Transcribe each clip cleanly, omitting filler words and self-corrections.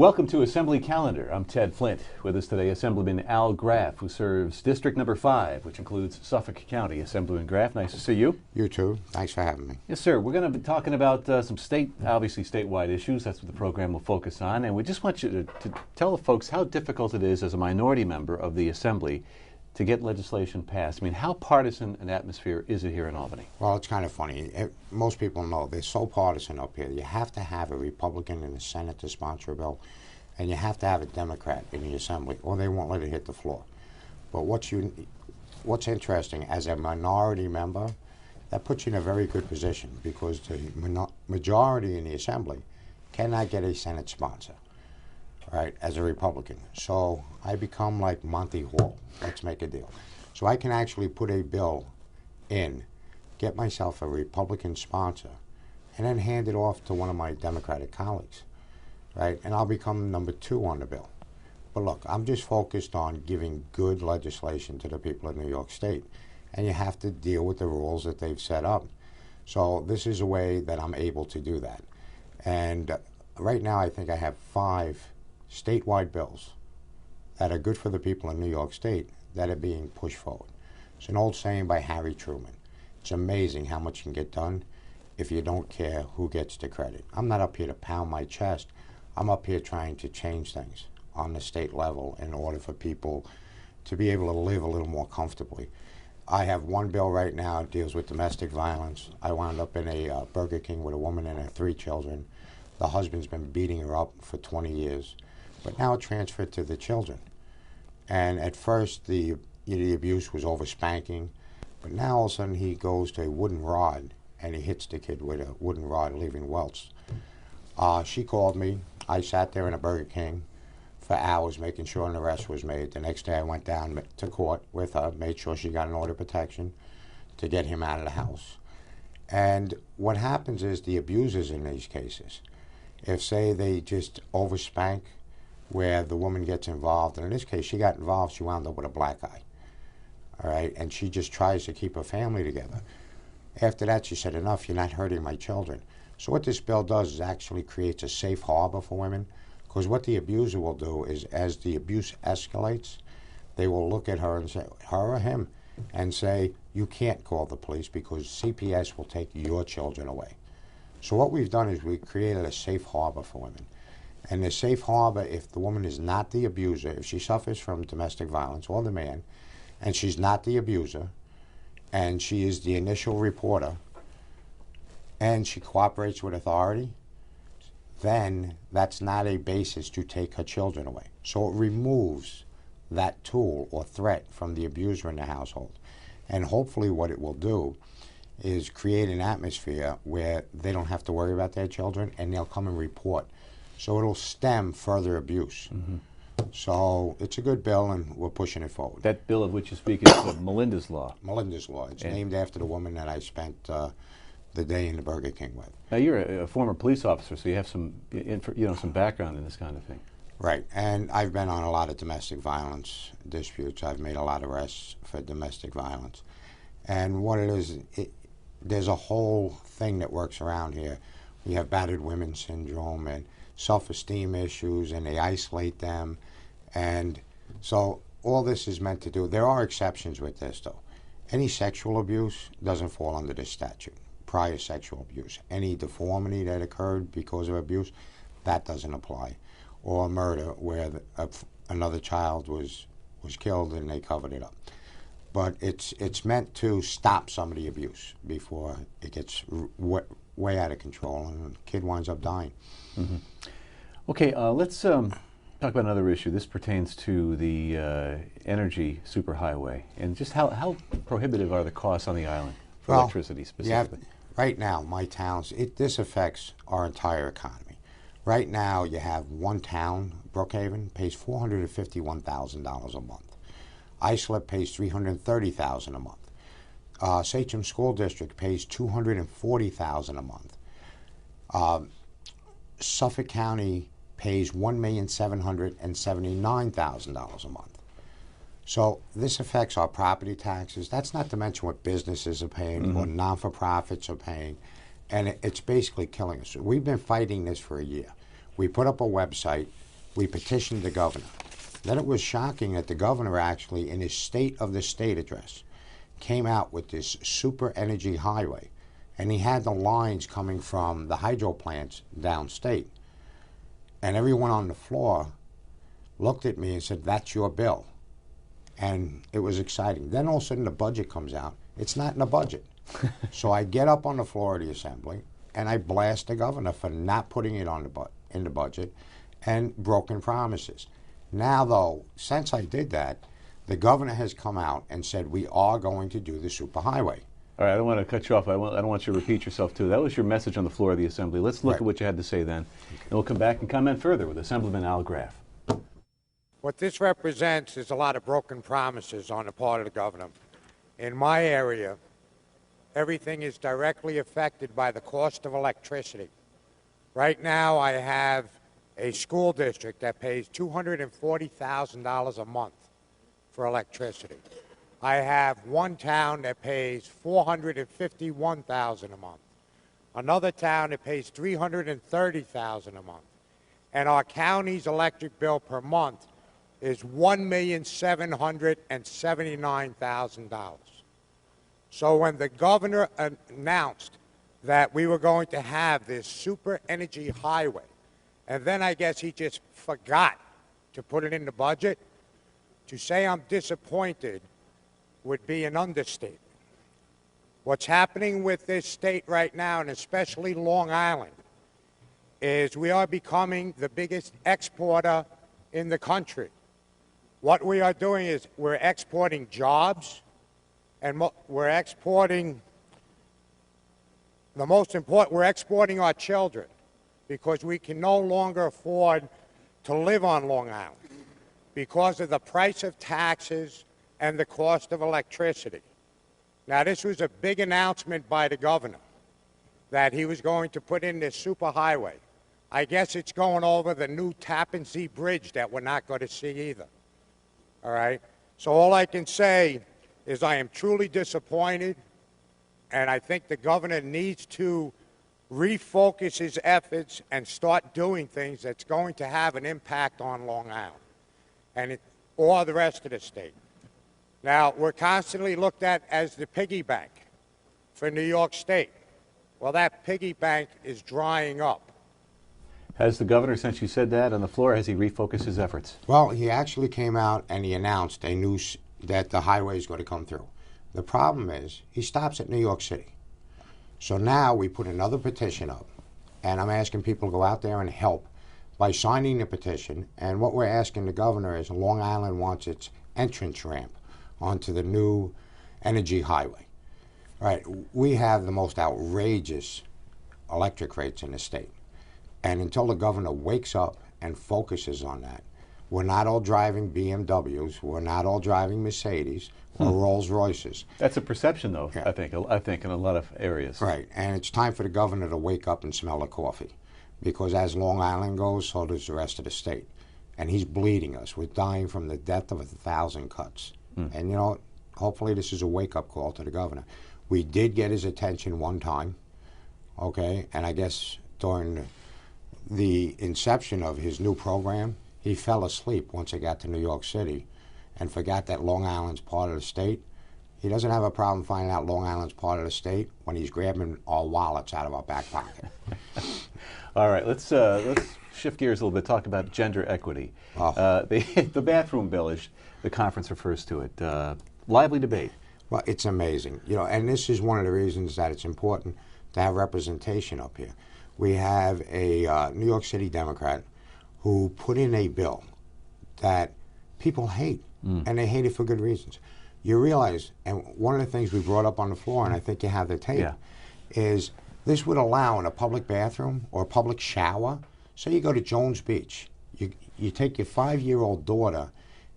Welcome to Assembly Calendar. I'm Ted Flint. With us today, Assemblyman Graf, who serves District Number 5, which includes Suffolk County. Assemblyman Graf, nice to see you. You too. Thanks for having me. Yes, sir. We're going to be talking about some obviously statewide issues. That's what the program will focus on. And we just want you to tell the folks how difficult it is as a minority member of the Assembly to get legislation passed. I mean, how partisan an atmosphere is it here in Albany? Well, it's kind of funny. Most people know they're so partisan up here. You have to have a Republican in the Senate to sponsor a bill, and you have to have a Democrat in the Assembly, or they won't let it hit the floor. But what's interesting, as a minority member, that puts you in a very good position because the majority in the Assembly cannot get a Senate sponsor, right, as a Republican. So I become like Monty Hall. Let's make a deal. So I can actually put a bill in, get myself a Republican sponsor, and then hand it off to one of my Democratic colleagues, right? And I'll become number 2 on the bill. But look, I'm just focused on giving good legislation to the people of New York State, and you have to deal with the rules that they've set up. So this is a way that I'm able to do that. And right now I think I have 5 statewide bills that are good for the people in New York State that are being pushed forward. It's an old saying by Harry Truman. It's amazing how much you can get done if you don't care who gets the credit. I'm not up here to pound my chest. I'm up here trying to change things on the state level in order for people to be able to live a little more comfortably. I have one bill right now that deals with domestic violence. I wound up in a Burger King with a woman and her 3 children. The husband's been beating her up for 20 years. But now it transferred to the children. And at first, the abuse was over spanking, but now all of a sudden he goes to a wooden rod and he hits the kid with a wooden rod, leaving welts. She called me. I sat there in a Burger King for hours making sure an arrest was made. The next day I went down to court with her, made sure she got an order of protection to get him out of the house. And what happens is the abusers in these cases, if say they just overspank, where the woman gets involved, and in this case she got involved, she wound up with a black eye, all right, and she just tries to keep her family together. After that she said, enough, you're not hurting my children. So what this bill does is actually creates a safe harbor for women, because what the abuser will do is, as the abuse escalates, they will look at her and say, her or him, and say, you can't call the police because CPS will take your children away. So what we've done is we've created a safe harbor for women. And the safe harbor, if the woman is not the abuser, if she suffers from domestic violence, or the man, and she's not the abuser, and she is the initial reporter, and she cooperates with authority, then that's not a basis to take her children away. So it removes that tool or threat from the abuser in the household. And hopefully what it will do is create an atmosphere where they don't have to worry about their children, and they'll come and report. So it'll stem further abuse. Mm-hmm. So it's a good bill, and we're pushing it forward. That bill of which you speak is Melinda's Law. Melinda's Law. It's named after the woman that I spent the day in the Burger King with. Now you're a former police officer, so you have some background in this kind of thing. Right, and I've been on a lot of domestic violence disputes. I've made a lot of arrests for domestic violence. And what it is, there's a whole thing that works around here. We have battered women syndrome and self-esteem issues, and they isolate them. And so all this is meant to do, there are exceptions with this though. Any sexual abuse doesn't fall under this statute, prior sexual abuse. Any deformity that occurred because of abuse, that doesn't apply. Or murder, where another child was killed and they covered it up. But it's meant to stop some of the abuse before it gets way out of control and the kid winds up dying. Mm-hmm. Okay, let's talk about another issue. This pertains to the energy superhighway, and just how prohibitive are the costs on the island for electricity specifically? Right now, my towns, this affects our entire economy. Right now, you have one town, Brookhaven, pays $451,000 a month. Islip pays $330,000 a month. Sachem School District pays $240,000 a month. Suffolk County pays $1,779,000 a month. So this affects our property taxes. That's not to mention what businesses are paying or non-for-profits are paying. And it's basically killing us. We've been fighting this for a year. We put up a website We petitioned the governor. Then it was shocking that the governor actually, in his State of the State address, came out with this super energy highway, and he had the lines coming from the hydro plants downstate. And everyone on the floor looked at me and said, "That's your bill." And it was exciting. Then all of a sudden the budget comes out. It's not in the budget. So I get up on the floor of the Assembly and I blast the governor for not putting it on in the budget and broken promises. Now, though, since I did that, the governor has come out and said we are going to do the superhighway. All right, I don't want to cut you off. I don't want you to repeat yourself, too. That was your message on the floor of the Assembly. Let's look at what you had to say then, and we'll come back and comment further with Assemblyman Al Graf. What this represents is a lot of broken promises on the part of the governor. In my area, everything is directly affected by the cost of electricity. Right now, I have a school district that pays $240,000 a month for electricity. I have one town that pays $451,000 a month. Another town that pays $330,000 a month. And our county's electric bill per month is $1,779,000. So when the governor announced that we were going to have this super energy highway, and then I guess he just forgot to put it in the budget, to say I'm disappointed would be an understatement. What's happening with this state right now, and especially Long Island, is we are becoming the biggest exporter in the country. What we are doing is we're exporting jobs, and we're exporting, the most important, we're exporting our children, because we can no longer afford to live on Long Island because of the price of taxes and the cost of electricity. Now, this was a big announcement by the governor that he was going to put in this superhighway. I guess it's going over the new Tappan Zee Bridge that we're not going to see either. All right? So all I can say is I am truly disappointed, and I think the governor needs to refocus his efforts and start doing things that's going to have an impact on Long Island and or the rest of the state. Now, we're constantly looked at as the piggy bank for New York State. Well, that piggy bank is drying up. Has the governor, since you said that on the floor, has he refocused his efforts? Well, he actually came out and he announced that the highway is going to come through. The problem is he stops at New York City. So now we put another petition up, and I'm asking people to go out there and help by signing the petition. And what we're asking the governor is Long Island wants its entrance ramp onto the new energy highway. Right? We have the most outrageous electric rates in the state. And until the governor wakes up and focuses on that, we're not all driving BMWs, we're not all driving Mercedes or Rolls Royces. That's a perception, though, Yeah. I think, in a lot of areas. Right, and it's time for the governor to wake up and smell the coffee. Because as Long Island goes, so does the rest of the state. And he's bleeding us. We're dying from the death of 1,000 cuts. And, you know, hopefully this is a wake-up call to the governor. We did get his attention one time, okay, and I guess during the inception of his new program, he fell asleep once he got to New York City and forgot that Long Island's part of the state. He doesn't have a problem finding out Long Island's part of the state when he's grabbing our wallets out of our back pocket. All right, let's shift gears a little bit, talk about gender equity. The bathroom bill, as the conference refers to it, lively debate. Well, it's amazing. You know, and this is one of the reasons that it's important to have representation up here. We have a New York City Democrat who put in a bill that people hate, and they hate it for good reasons. You realize, and one of the things we brought up on the floor, and I think you have the tape, is this would allow in a public bathroom or a public shower. Say you go to Jones Beach, you take your 5-year-old daughter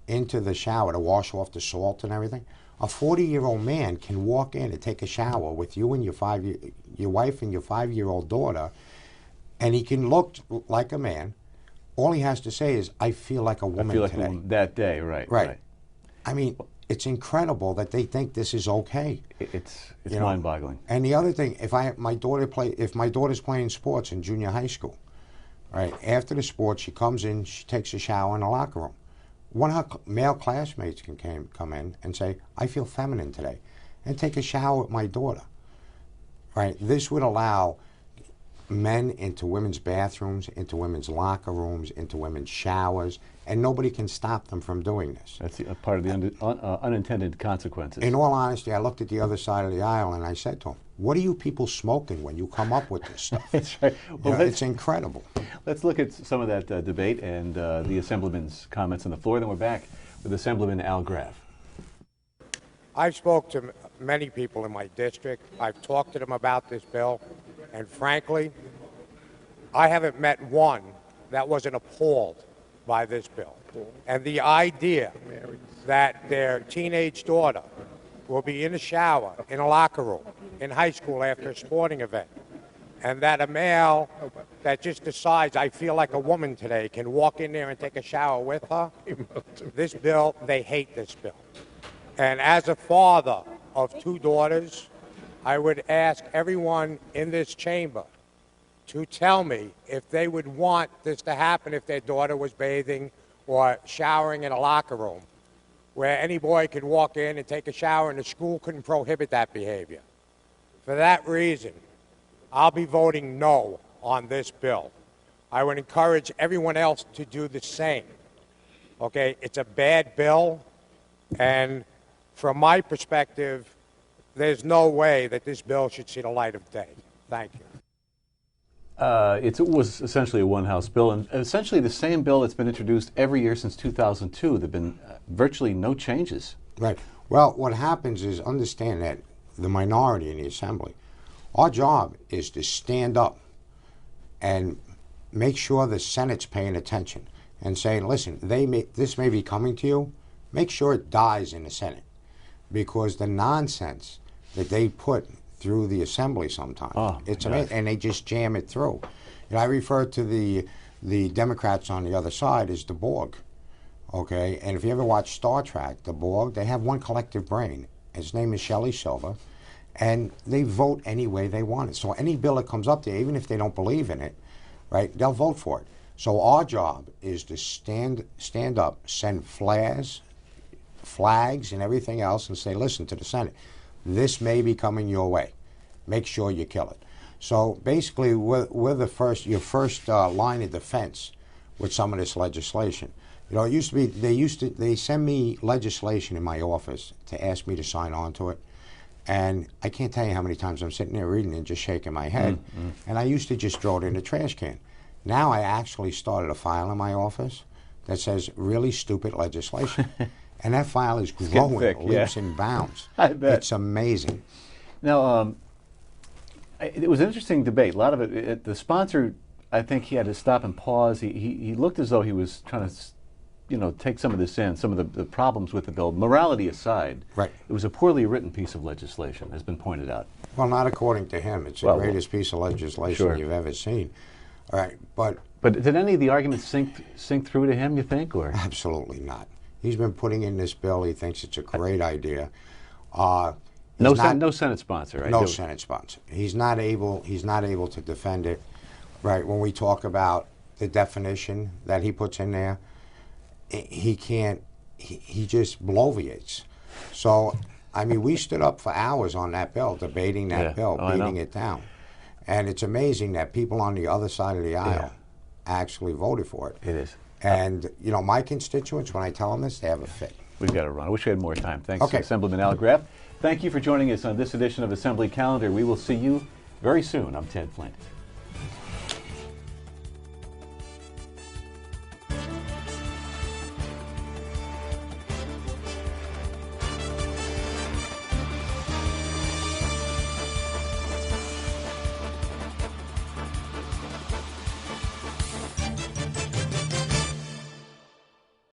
into the shower to wash off the salt and everything. A 40-year-old man can walk in and take a shower with you and your wife and your 5-year-old daughter, and he can look like a man. All he has to say is, "I feel like a woman today." A woman that day, right. I mean, it's incredible that they think this is okay. It's mind-boggling. And the other thing, if my daughter's playing sports in junior high school, Right? After the sport, she comes in, she takes a shower in the locker room. One of her male classmates can come in and say, I feel feminine today, and take a shower with my daughter. Right? This would allow men into women's bathrooms, into women's locker rooms, into women's showers, and nobody can stop them from doing this. That's a part of the unintended consequences. In all honesty, I looked at the other side of the aisle and I said to him, what are you people smoking when you come up with this stuff? That's right. Well, it's incredible. Let's look at some of that debate and the Assemblyman's comments on the floor. Then we're back with Assemblyman Al Graf. I've spoke to many people in my district. I've talked to them about this bill, and frankly, I haven't met one that wasn't appalled by this bill. And the idea that their teenage daughter will be in a shower, in a locker room, in high school after a sporting event, and that a male that just decides, I feel like a woman today, can walk in there and take a shower with her, this bill, they hate this bill. And as a father of two daughters, I would ask everyone in this chamber to tell me if they would want this to happen if their daughter was bathing or showering in a locker room, where any boy could walk in and take a shower and the school couldn't prohibit that behavior. For that reason, I'll be voting no on this bill. I would encourage everyone else to do the same. Okay, it's a bad bill, and from my perspective, there's no way that this bill should see the light of day. Thank you. It was essentially a one-house bill, and essentially the same bill that's been introduced every year since 2002. There have been virtually no changes. Right. Well, what happens is, understand that the minority in the Assembly, our job is to stand up and make sure the Senate's paying attention and saying, listen, this may be coming to you. Make sure it dies in the Senate, because the nonsense that they put through the Assembly sometimes, it's amazing, and they just jam it through. And I refer to the Democrats on the other side as the Borg, okay? And if you ever watch Star Trek, the Borg, they have one collective brain. His name is Shelley Silver, and they vote any way they want it. So any bill that comes up there, even if they don't believe in it, right, they'll vote for it. So our job is to stand up, send flags and everything else, and say, listen to the Senate, this may be coming your way. Make sure you kill it. So basically, we're your first line of defense with some of this legislation. You know, it used to be they send me legislation in my office to ask me to sign on to it, and I can't tell you how many times I'm sitting there reading and just shaking my head. And I used to just throw it in the trash can. Now I actually started a file in my office that says really stupid legislation. And that file is growing leaps and bounds. I bet. It's amazing. Now, it was an interesting debate. A lot of it, the sponsor, I think he had to stop and pause. He looked as though he was trying to, take some of this in, some of the problems with the bill. Morality aside, right. It was a poorly written piece of legislation, has been pointed out. Well, not according to him. It's the greatest piece of legislation you've ever seen. All right, but did any of the arguments sink through to him, you think, or? Absolutely not. He's been putting in this bill. He thinks it's a great idea. No Senate sponsor, right? No Senate sponsor. He's not able to defend it. Right. When we talk about the definition that he puts in there, he can't. He just bloviates. So, I mean, we stood up for hours on that bill, debating that bill, beating it down, and it's amazing that people on the other side of the aisle actually voted for it. It is. And, my constituents, when I tell them this, they have a fit. We've got to run. I wish we had more time. Thanks, Assemblyman Al Graf. Thank you for joining us on this edition of Assembly Calendar. We will see you very soon. I'm Ted Flint.